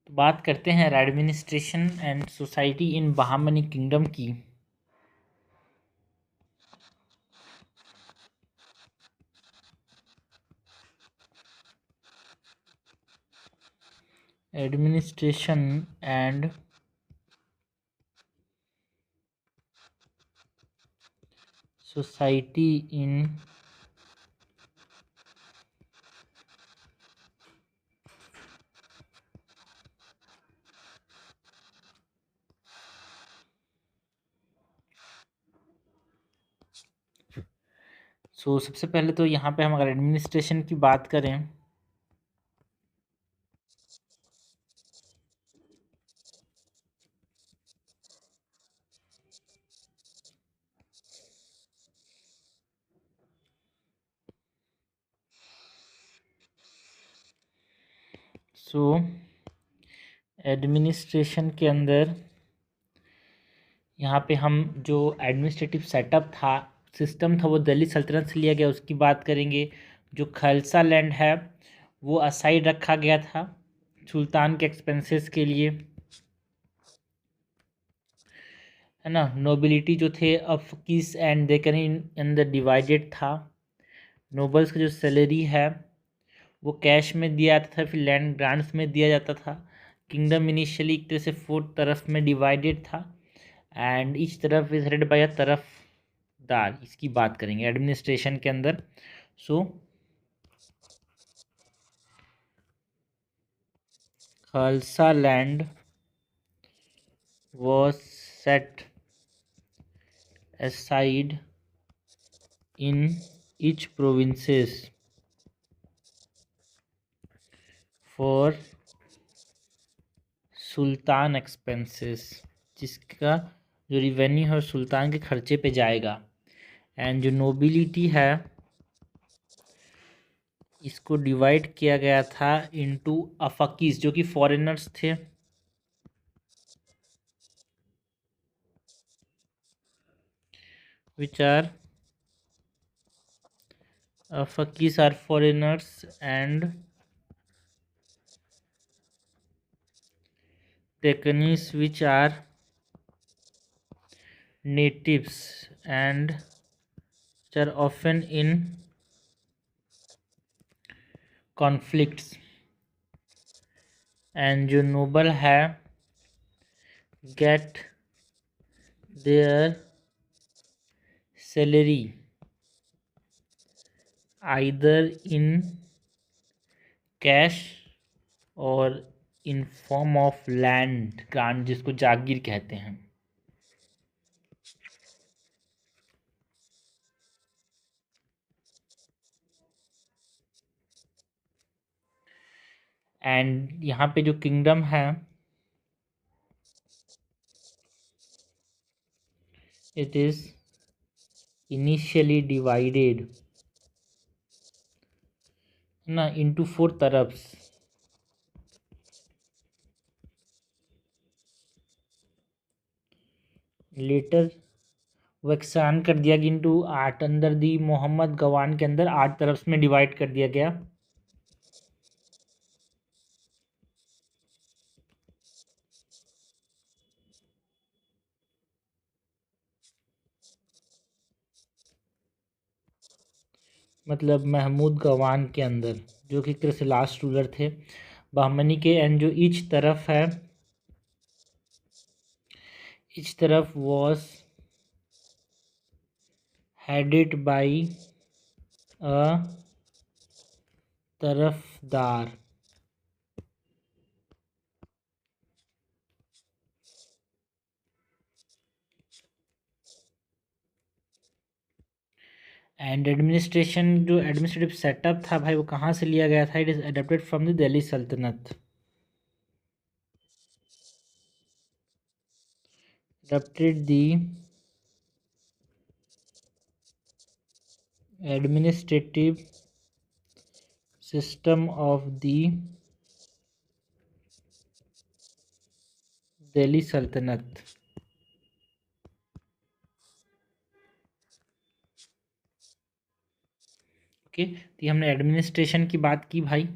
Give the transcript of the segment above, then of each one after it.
तो बात करते हैं administration and society in Bahmani kingdom की। एडमिनिस्ट्रेशन एंड सोसाइटी इन सबसे पहले तो यहाँ पे हम अगर एडमिनिस्ट्रेशन की बात करें एडमिनिस्ट्रेशन के अंदर यहाँ पे हम जो एडमिनिस्ट्रेटिव सेटअप था, सिस्टम था, वो दिल्ली सल्तनत से लिया गया, उसकी बात करेंगे। जो खालसा लैंड है वो असाइड रखा गया था सुल्तान के एक्सपेंसेस के लिए, है ना। नोबिलिटी जो थे अफकीस एंड देकनी अंदर डिवाइडेड था। नोबल्स का जो सैलरी है वो कैश में दिया जाता था, फिर लैंड ग्रांट्स में दिया जाता था। किंगडम इनिशियली एक तरह से 4 तरफ में डिवाइडेड था एंड ईच तरफ इज हेडेड बाय अ तरफदार। इसकी बात करेंगे एडमिनिस्ट्रेशन के अंदर। Khalsa land was set aside in each provinces for Sultan expenses, जिसका जो रिवेन्यू है सुल्तान के खर्चे पे जाएगा। एंड जो नोबिलिटी है इसको डिवाइड किया गया था इनटू अफकीस, जो कि फॉरेनर्स थे। which are Afakis are foreigners and Deccanies which are natives and which are often in conflicts। and जो noble है get their salary either in cash और in form of land grant, जिसको जागीर कहते हैं। And यहाँ पे जो किंगडम है it is initially divided ना into 4 तरफ्स। लेटर वो एक्सपांड कर दिया गया इंटू 8 अंदर दी मोहम्मद गवान के अंदर 8 तरफ में डिवाइड कर दिया गया। मतलब महमूद गवान के अंदर, जो कि एक तरह से लास्ट रूलर थे बहमनी के। एंड जो ईच तरफ है, ईच तरफ was headed by a Tarafdar. And administration जो एडमिनिस्ट्रेटिव सेटअप था भाई वो कहाँ से लिया गया था? It is adapted from the Delhi सल्तनत। adopted the administrative system of the Delhi सल्तनत। ओके, तो हमने एडमिनिस्ट्रेशन की बात की भाई।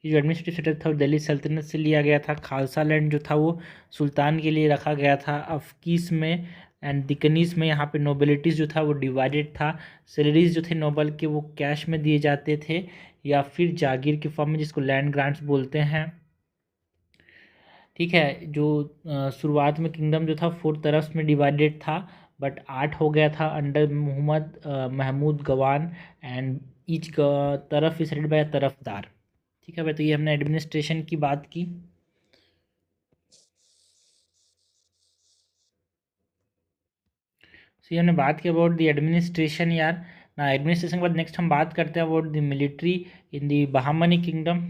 जो एडमिनिस्ट्रेटिव सेटअप था वो दिल्ली सल्तनत से लिया गया था। खालसा लैंड जो था वो सुल्तान के लिए रखा गया था। अफकीस में एंड दिकनीस में यहाँ पे नोबिलिटीज़ जो था वो डिवाइडेड था। सैलरीज जो थे नोबल के वो कैश में दिए जाते थे या फिर जागीर के फॉर्म में, जिसको लैंड ग्रांट्स बोलते हैं। ठीक है, जो शुरुआत में किंगडम जो था 4 तरफ में डिवाइडेड था, बट 8 हो गया था under Mohammad Mahmud Gawan and each तरफ इज हेडेड बाय तरफदार। ठीक है भाई, तो ये हमने एडमिनिस्ट्रेशन की बात की। सो ये हमने बात की अबाउट द एडमिनिस्ट्रेशन यार। ना एडमिनिस्ट्रेशन के बाद नेक्स्ट हम बात करते हैं about the military in the Bahmani kingdom.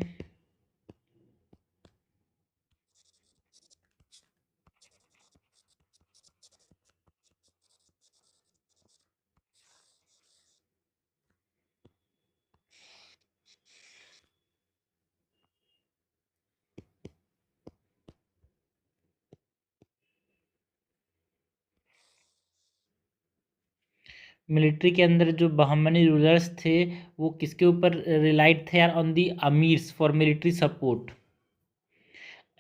Military के अंदर जो बहमनी रूलर्स थे वो किसके ऊपर रिलाइड थे यार? On the amirs for military support.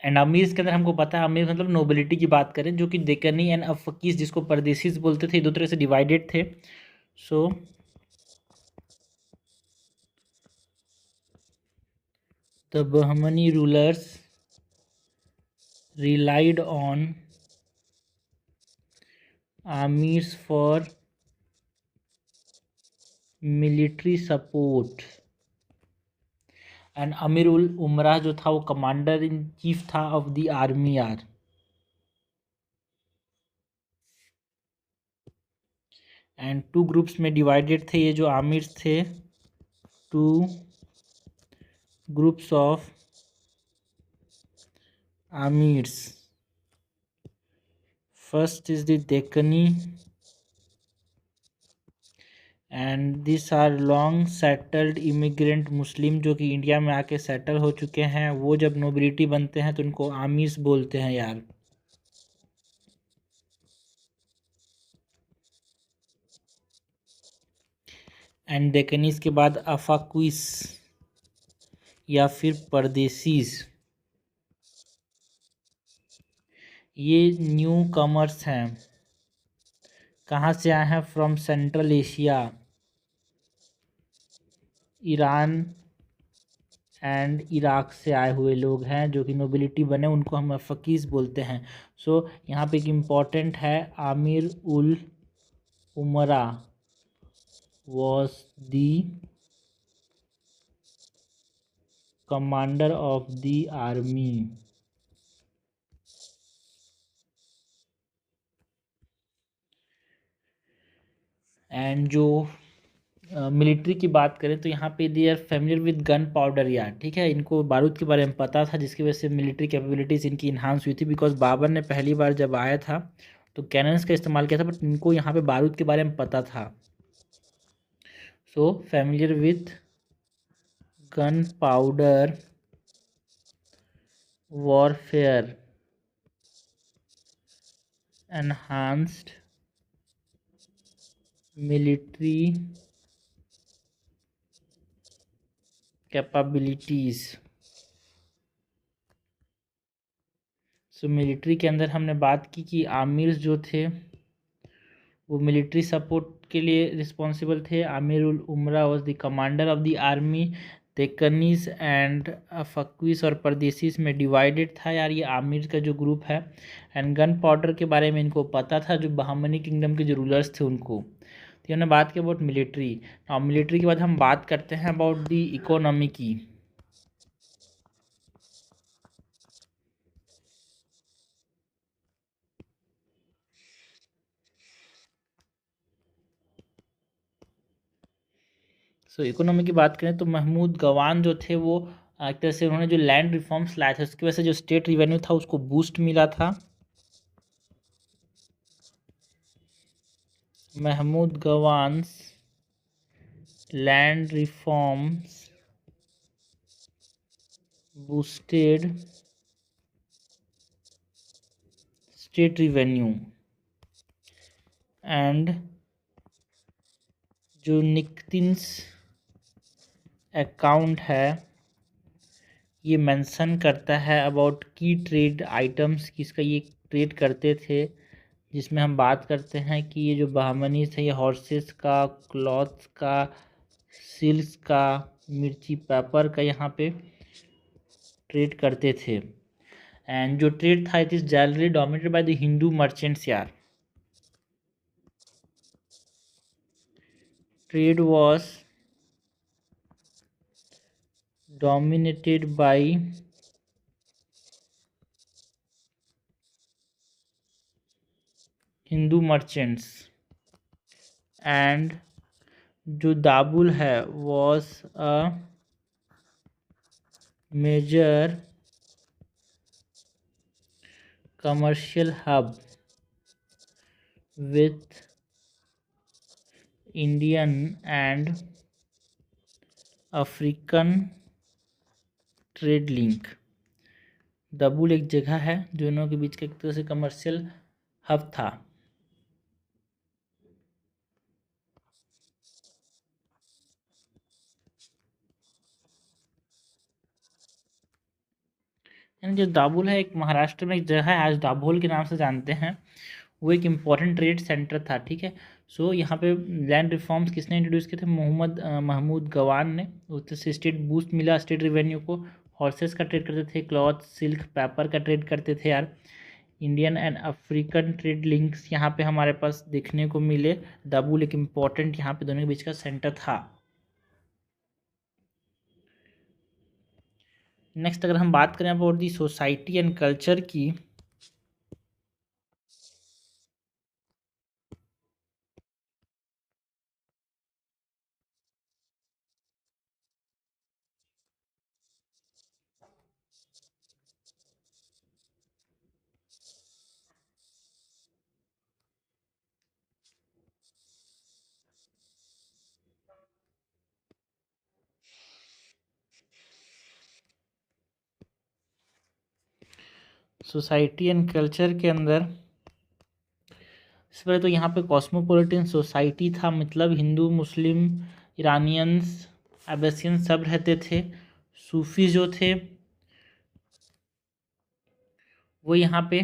And amirs के अंदर हमको पता है, अमीर मतलब नोबिलिटी की बात करें, जो कि डेकनी एंड अफकीस जिसको परदेसीज बोलते थे, दो तरह से डिवाइडेड थे। So the Bahmani rulers relied on armies for military support and अमीर उल उमरा जो था वो कमांडर इन चीफ था ऑफ द आर्मी यार। एंड 2 ग्रुप्स में डिवाइडेड थे ये जो आमिर थे, 2 ग्रुप्स of amirs. First is the Deccani and this are long settled immigrant Muslim जो कि इंडिया में आके सेटल हो चुके हैं। वो जब नोबिलिटी बनते हैं तो उनको आमिर्स बोलते हैं यार। एंड डेक्कनीज के बाद अफाक्विस या फिर परदेसीज, ये न्यू कमर्स हैं। कहाँ से आए हैं? From central Asia, Iran and Iraq से आए हुए लोग हैं जो कि नोबिलिटी बने, उनको हम फ़कीस बोलते हैं। सो यहाँ पे एक इम्पॉर्टेंट है, आमिर उल उमरा was the commander of the army. And जो मिलिट्री की बात करें तो यहाँ पे they are familiar with gunpowder यार। ठीक है, इनको बारूद के बारे में पता था, जिसकी वजह से मिलिट्री कैपेबिलिटीज़ इनकी इन्हांस हुई थी। बिकॉज बाबर ने पहली बार जब आया था तो कैनन्स का इस्तेमाल किया था, बट इनको यहाँ पे बारूद के बारे में पता था। So familiar with gun powder warfare enhanced military capabilities. So military के अंदर हमने बात की कि आमिर जो थे वो मिलिट्री सपोर्ट के लिए रिस्पॉन्सिबल थे। आमिर उल उमरा was the commander of the army. Deccanis and फक्वीस और परदेसीस में डिवाइडेड था यार ये आमिर का जो ग्रुप है। एंड गन पाउडर के बारे में इनको पता था, जो बहामनी किंगडम के जो रूलर्स थे उनको। तो हमने बात की अबाउट मिलिट्री। और मिलिट्री के बाद हम बात करते हैं अबाउट द इकोनॉमी की। सो इकोनॉमी की बात करें तो महमूद गवान जो थे वो एक तरह से उन्होंने जो लैंड रिफॉर्म्स लाए थे उसकी वजह से जो स्टेट रिवेन्यू था उसको बूस्ट मिला था। Mahmud Gawan's land reforms boosted state revenue. And जो निक्तिन्स अकाउंट है ये मेंशन करता है अबाउट की ट्रेड आइटम्स, किसका ये ट्रेड करते थे, जिसमें हम बात करते हैं कि ये जो बहामनीज है ये हॉर्सेस का, क्लॉथ्स का, सिल्क्स का, मिर्ची पेपर का यहाँ पे ट्रेड करते थे। एंड जो ट्रेड था it is generally dominated by the Hindu merchants यार। Trade was dominated by Hindu merchants. And जो दाबुल है was a major commercial hub with Indian and African trade link. Dabul एक जगह है जो दोनों के बीच का एक तरह से कमर्शियल हब था। यानी जो दाबुल है एक महाराष्ट्र में एक जगह है, आज दाभोल के नाम से जानते हैं, वो एक इम्पॉर्टेंट ट्रेड सेंटर था। ठीक है, सो यहाँ पे लैंड रिफॉर्म्स किसने इंट्रोड्यूस किए थे, मोहम्मद महमूद गवान ने। उससे स्टेट बूस्ट मिला, स्टेट रेवेन्यू को। हॉर्सेस का ट्रेड करते थे, क्लॉथ, सिल्क, पेपर का ट्रेड करते थे यार। Indian and African trade links यहाँ पे हमारे पास देखने को मिले। दाबुल एक इम्पॉर्टेंट यहाँ पे दोनों के बीच का सेंटर था। नेक्स्ट अगर हम बात करें about the society and culture की, सोसाइटी एंड कल्चर के अंदर इससे पहले तो यहाँ पे कॉस्मोपॉलिटन सोसाइटी था, मतलब हिंदू, मुस्लिम, ईरानियंस, अब्बासियन सब रहते थे। सूफी जो थे वो यहाँ पे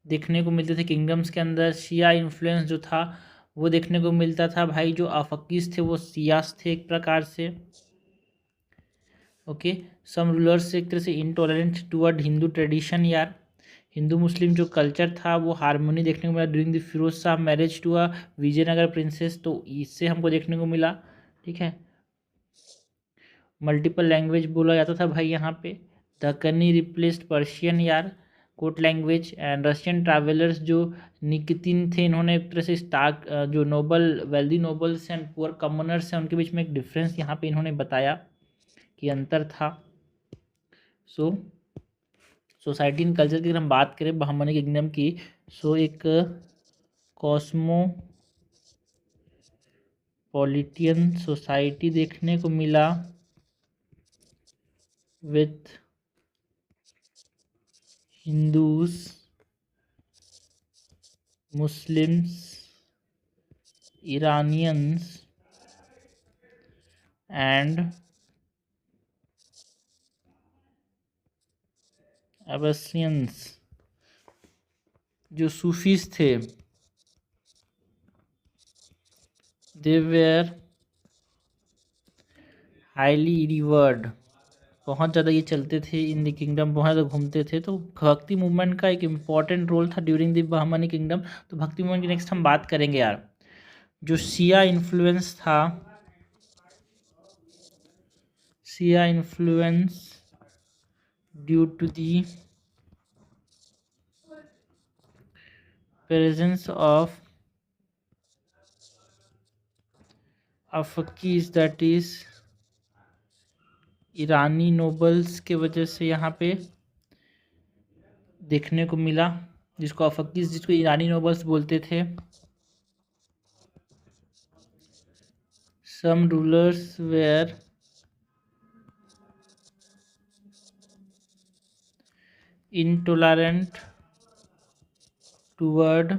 देखने को मिलते थे किंगडम्स के अंदर। शिया इन्फ्लुएंस जो था वो देखने को मिलता था भाई। जो अफकीस थे वो सियास थे एक प्रकार से। ओके, सम रूलर्स एक तरह से इनटॉलरेंट टुवर्ड हिंदू ट्रेडिशन यार। हिंदू मुस्लिम जो कल्चर था वो हारमोनी देखने को मिला during the Firoz Shah marriage to a Vijayanagara princess, तो इससे हमको देखने को मिला। ठीक है, मल्टीपल लैंग्वेज बोला जाता था भाई यहाँ पे। दक्कनी रिप्लेस्ड पर्शियन यार, court language. And Russian travellers जो निकितिन थे, इन्होंने एक तरह से स्टार्क जो noble wealthy nobles and poor commoners हैं उनके बीच में एक डिफरेंस यहाँ पे इन्होंने बताया कि अंतर था। सो सोसाइटी एंड कल्चर की अगर हम बात करें बहामनी किंगडम की, सो एक कॉस्मोपॉलिटियन सोसाइटी देखने को मिला with Hindus, Muslims, Iranians and Abbasians। जो सूफीज थे दे वेयर हाईली रिवर्ड, बहुत ज़्यादा ये चलते थे इन द किंगडम, बहुत ज़्यादा घूमते थे। तो भक्ति मूवमेंट का एक इम्पॉर्टेंट रोल था ड्यूरिंग द बहमनी किंगडम। तो भक्ति मूवमेंट की नेक्स्ट हम बात करेंगे यार। जो शिया इन्फ्लुएंस था, Shia influence due to the presence of Afaqis that is Irani nobles के वजह से यहाँ पे देखने को मिला, जिसको अफकीज जिसको ईरानी नोबल्स बोलते थे। Some rulers were intolerant toward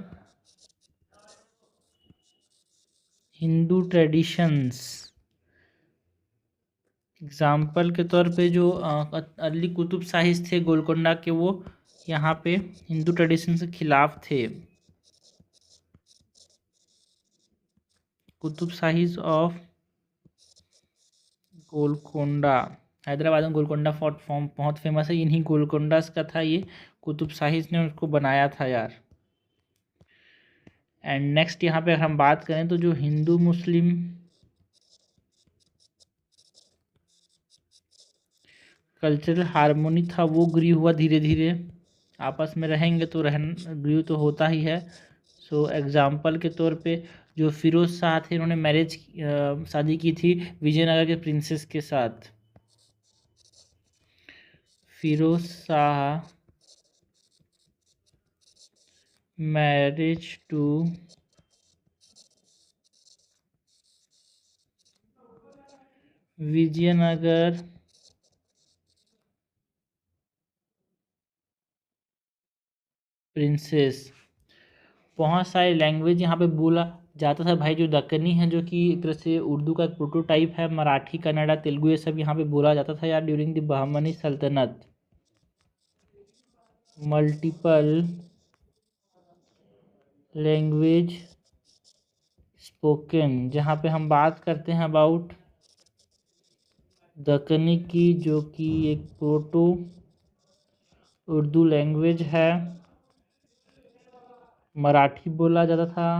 Hindu traditions example के तौर पे जो अली कुतुब शाही थे गोलकोंडा के, वो यहाँ पे हिंदू ट्रेडिशन के खिलाफ थे। कुतुब शाहीज ऑफ गोलकोंडा, हैदराबाद में गोलकोंडा फोर्ट फॉर्म बहुत फेमस है, इन्हीं गोलकोंडास का था ये, कुतुब शाहीज ने उसको बनाया था यार। एंड नेक्स्ट यहाँ पे अगर हम बात करें तो जो हिंदू मुस्लिम कल्चरल हार्मोनी था वो ग्री हुआ धीरे धीरे, आपस में रहेंगे तो ग्रीव तो होता ही है। सो एग्जाम्पल के तौर पे जो फिरोज शाह थे, इन्होंने शादी की थी विजयनगर के प्रिंसेस के साथ। Firoz Shah marriage to Vijayanagara princess. बहुत सारे लैंग्वेज यहाँ पे बोला जाता था भाई, जो दक्कनी है जो कि एक तरह से उर्दू का एक प्रोटोटाइप है, मराठी कन्नड़ा तेलुगु ये सब यहाँ पे बोला जाता था यार ड्यूरिंग द बहमनी सल्तनत। मल्टीपल लैंग्वेज स्पोकन, जहाँ पे हम बात करते हैं अबाउट दक्कनी की, जो कि एक प्रोटो उर्दू लैंग्वेज है, मराठी बोला जाता था,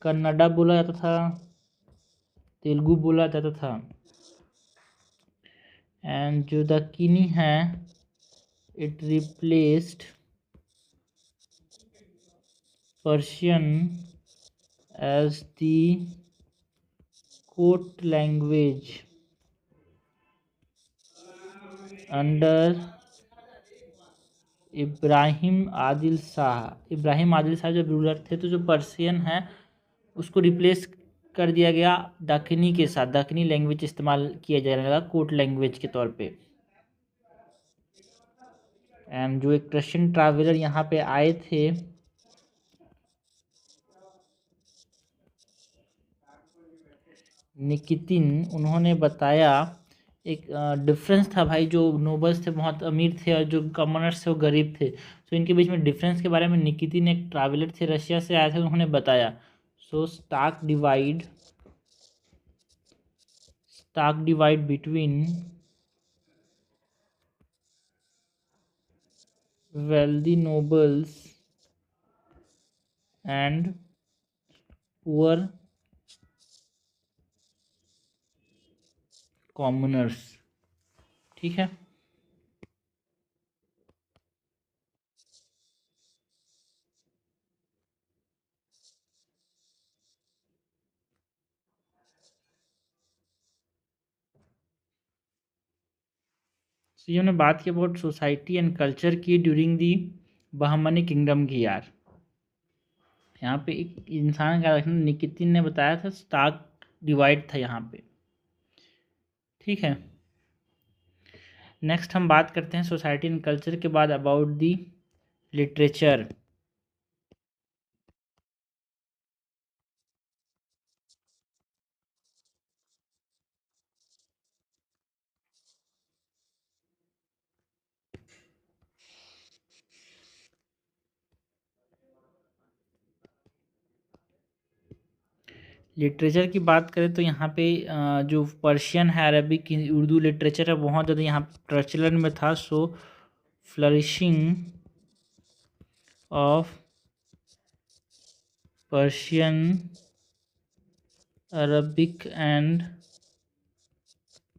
कन्नड़ा बोला जाता था, तेलुगु बोला जाता था। एंड जो दक्कनी है it replaced Persian as the court language under Ibrahim Adil Shah. Ibrahim Adil Shah जब रूलर थे तो जो पर्शियन है उसको रिप्लेस कर दिया गया दक्कनी के साथ, दक्कनी लैंग्वेज इस्तेमाल किया जाने लगा कोर्ट लैंग्वेज के तौर पे। एंड जो एक रशियन ट्रैवलर यहाँ पे आए थे, निकितिन, उन्होंने बताया एक डिफरेंस था भाई, जो नोबल्स थे बहुत अमीर थे और जो कॉमनर्स थे वो गरीब थे, तो इनके बीच में डिफरेंस के बारे में निकितिन एक ट्रैवलर थे रशिया से आए थे, उन्होंने बताया। सो stark divide between wealthy nobles and poor commoners। ठीक है। तो ये हमने बात की अबाउट सोसाइटी एंड कल्चर की ड्यूरिंग दी बहमनी किंगडम की यार। यहाँ पे एक इंसान का रखना निकितिन ने बताया था, स्टार्क डिवाइड था यहाँ पे। ठीक है। नेक्स्ट हम बात करते हैं सोसाइटी एंड कल्चर के बाद अबाउट दी लिटरेचर। लिटरेचर की बात करें तो यहाँ पे जो पर्शियन है, अरबिक, उर्दू लिटरेचर है बहुत ज़्यादा यहाँ प्रचलन में था। So flourishing of Persian, Arabic and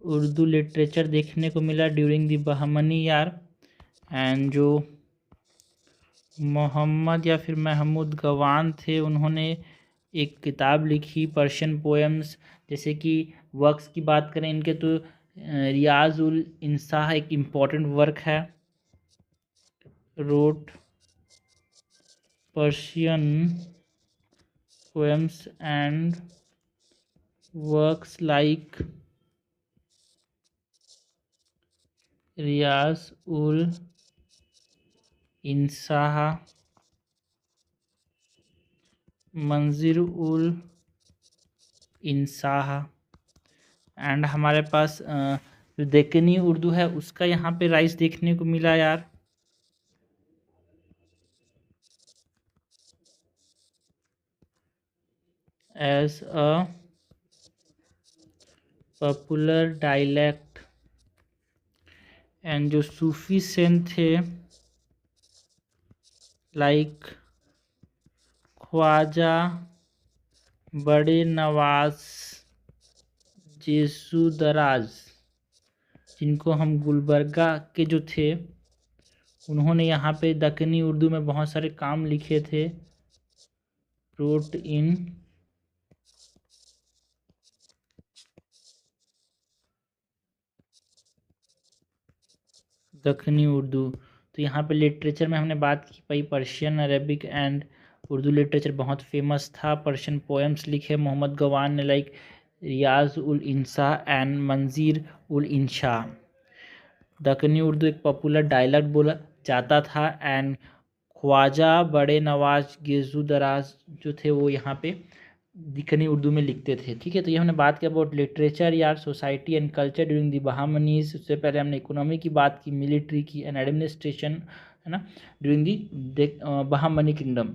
Urdu literature देखने को मिला ड्यूरिंग द बहमनी यार। एंड जो मोहम्मद या फिर महमूद गवान थे, उन्होंने एक किताब लिखी पर्शियन पोएम्स, जैसे कि वर्क्स की बात करें इनके तो रियाज उल इंसाह एक इम्पॉर्टेंट वर्क है, wrote Persian poems and works like Riyaz ul Insha, Manazir ul Insha, and हमारे पास जो दक्कनी उर्दू है उसका यहाँ पे राइज देखने को मिला यार। As a popular dialect, and जो सूफी सेंट थे लाइक ख्वाजा बड़े नवाज जेसूदराज, जिनको हम गुलबर्गा के जो थे, उन्होंने यहाँ पे दक्कनी उर्दू में बहुत सारे काम लिखे थे। Wrote in Dakkani Urdu. तो यहाँ पे लिटरेचर में हमने बात की भाई Persian, Arabic and Urdu literature बहुत फेमस था। पर्शियन पोएम्स लिखे मोहम्मद गवान ने लाइक रियाज उल इंसा एंड मंजीर उल इंशा। दक्कनी उर्दू एक पॉपुलर डायलेक्ट बोला जाता था एंड ख्वाजा बड़े नवाज गेजू दराज जो थे वो यहाँ पे दक्कनी उर्दू में लिखते थे। ठीक है, तो ये हमने बात की अबाउट लिटरेचर यार, society and culture during the Bahmanis. उससे पहले हमने इकोनॉमी की बात की, मिलिट्री की एंड एडमिनिस्ट्रेशन, है ना, ड्यूरिंग दी बहामनी किंगडम।